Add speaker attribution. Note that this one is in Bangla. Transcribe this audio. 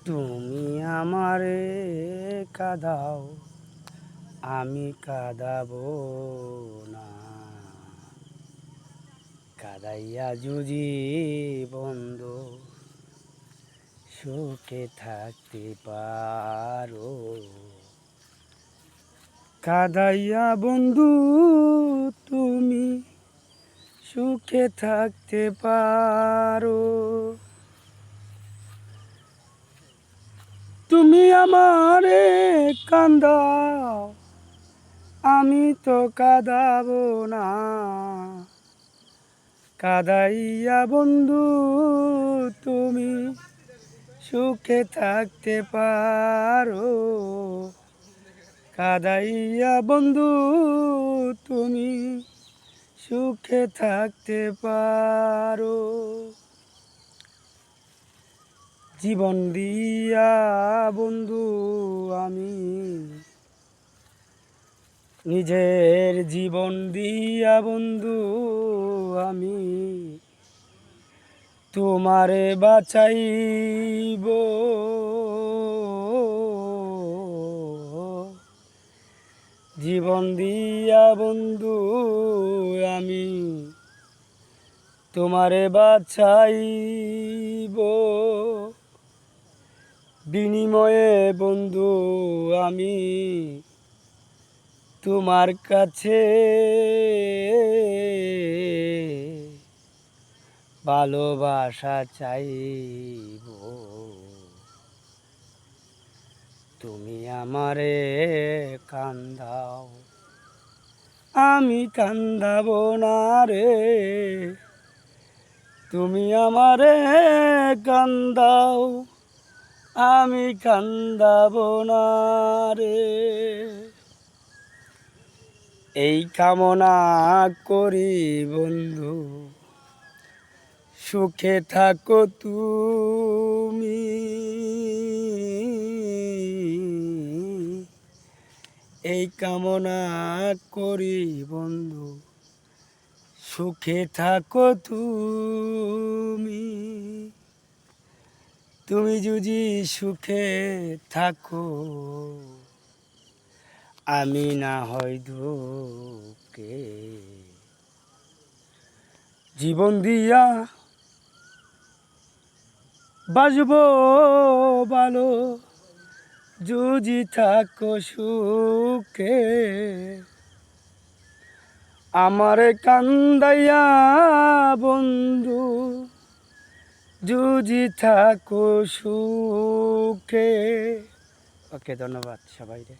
Speaker 1: তুমি আমারে কাঁদাও, আমি কাঁদাবো না। কাঁদাইয়া যদি বন্ধু সুখে থাকতে পারো, কাঁদাইয়া বন্ধু তুমি সুখে থাকতে পারো। তুমি আমারে কান্দাও, আমি তো কাঁদাবো না। কাঁদাইয়া বন্ধু তুমি সুখে থাকতে পারো, কাঁদাইয়া বন্ধু তুমি সুখে থাকতে পারো। জীবন দিয়া বন্ধু আমি, নিজের জীবন দিয়া বন্ধু আমি তোমারে বাঁচাইব। জীবন দিয়া বন্ধু আমি তোমারে বাঁচাইব। বিনিময়ে বন্ধু আমি তোমার কাছে ভালোবাসা চাইব। তুমি আমারে কান্দাও, আমি কান্দাবো না রে। তুমি আমারে কান্দাও, আমি কান্দাবো না রে। এই কামনা করি বন্ধু সুখে থাকো তুমি। এই কামনা করি বন্ধু সুখে থাকো তুমি। তুমি যদি সুখে থাকো, আমি না হয় দুঃখে। জীবন দিয়া বাজবো ভালো, যদি থাকো সুখে। আমারে কান্দাইয়া বন্ধু যদি থাকো সুখে। ওকে, ধন্যবাদ সবাইরে।